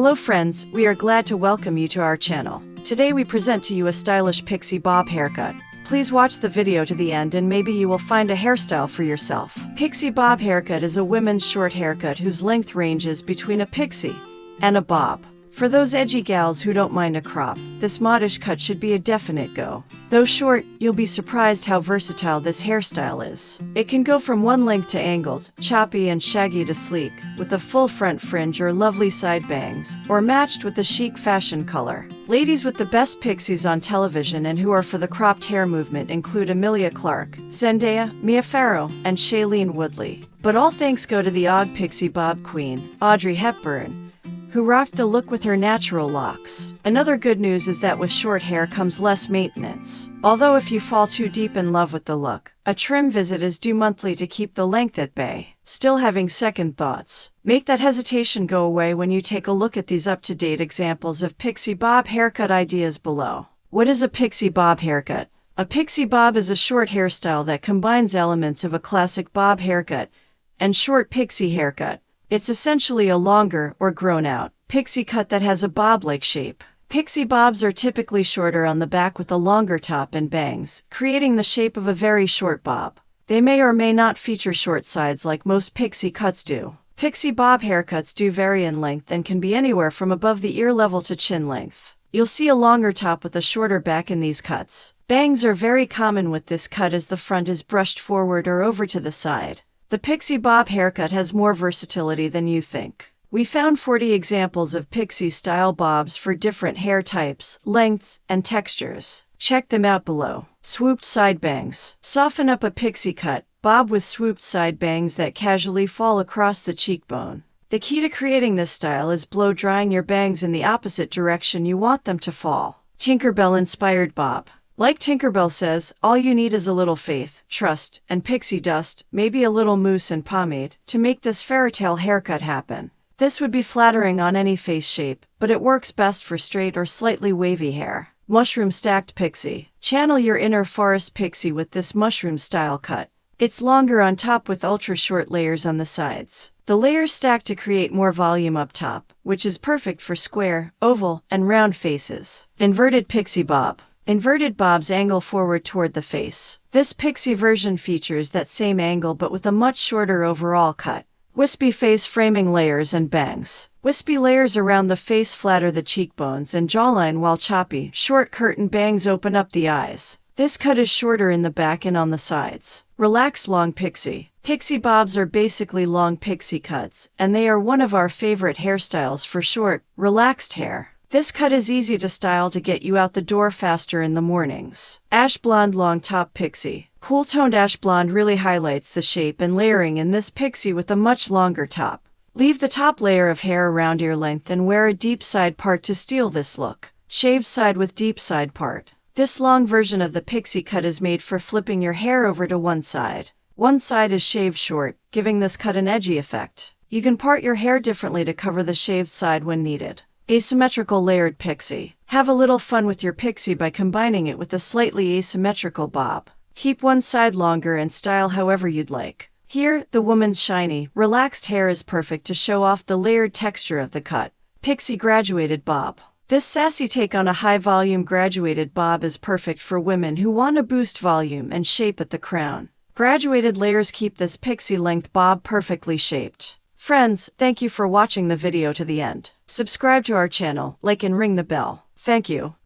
Hello friends, we are glad to welcome you to our channel. Today we present to you a stylish pixie bob haircut. Please watch the video to the end and maybe you will find a hairstyle for yourself. Pixie bob haircut is a women's short haircut whose length ranges between a pixie and a bob. For those edgy gals who don't mind a crop, this modish cut should be a definite go. Though short, you'll be surprised how versatile this hairstyle is. It can go from one length to angled, choppy and shaggy to sleek, with a full front fringe or lovely side bangs, or matched with a chic fashion color. Ladies with the best pixies on television and who are for the cropped hair movement include Emilia Clarke, Zendaya, Mia Farrow, and Shailene Woodley. But all thanks go to the Og pixie bob queen, Audrey Hepburn, who rocked the look with her natural locks. Another good news is that with short hair comes less maintenance. Although if you fall too deep in love with the look, a trim visit is due monthly to keep the length at bay. Still having second thoughts? Make that hesitation go away when you take a look at these up-to-date examples of pixie bob haircut ideas below. What is a pixie bob haircut? A pixie bob is a short hairstyle that combines elements of a classic bob haircut and short pixie haircut. It's essentially a longer, or grown-out, pixie cut that has a bob-like shape. Pixie bobs are typically shorter on the back with a longer top and bangs, creating the shape of a very short bob. They may or may not feature short sides like most pixie cuts do. Pixie bob haircuts do vary in length and can be anywhere from above the ear level to chin length. You'll see a longer top with a shorter back in these cuts. Bangs are very common with this cut as the front is brushed forward or over to the side. The pixie bob haircut has more versatility than you think. We found 40 examples of pixie-style bobs for different hair types, lengths, and textures. Check them out below. Swooped side bangs. Soften up a pixie cut, bob with swooped side bangs that casually fall across the cheekbone. The key to creating this style is blow-drying your bangs in the opposite direction you want them to fall. Tinkerbell-inspired bob. Like Tinkerbell says, all you need is a little faith, trust, and pixie dust, maybe a little mousse and pomade, to make this fairytale haircut happen. This would be flattering on any face shape, but it works best for straight or slightly wavy hair. Mushroom stacked pixie. Channel your inner forest pixie with this mushroom style cut. It's longer on top with ultra short layers on the sides. The layers stack to create more volume up top, which is perfect for square, oval, and round faces. Inverted pixie bob. Inverted bobs angle forward toward the face. This pixie version features that same angle but with a much shorter overall cut. Wispy face framing layers and bangs. Wispy layers around the face flatter the cheekbones and jawline while choppy, short curtain bangs open up the eyes. This cut is shorter in the back and on the sides. Relaxed long pixie. Pixie bobs are basically long pixie cuts, and they are one of our favorite hairstyles for short, relaxed hair. This cut is easy to style to get you out the door faster in the mornings. Ash blonde long top pixie. Cool-toned ash blonde really highlights the shape and layering in this pixie with a much longer top. Leave the top layer of hair around ear length and wear a deep side part to steal this look. Shaved side with deep side part. This long version of the pixie cut is made for flipping your hair over to one side. One side is shaved short, giving this cut an edgy effect. You can part your hair differently to cover the shaved side when needed. Asymmetrical layered pixie. Have a little fun with your pixie by combining it with a slightly asymmetrical bob. Keep one side longer and style however you'd like. Here, the woman's shiny, relaxed hair is perfect to show off the layered texture of the cut. Pixie graduated bob. This sassy take on a high-volume graduated bob is perfect for women who want to boost volume and shape at the crown. Graduated layers keep this pixie-length bob perfectly shaped. Friends, thank you for watching the video to the end. Subscribe to our channel, like and ring the bell. Thank you.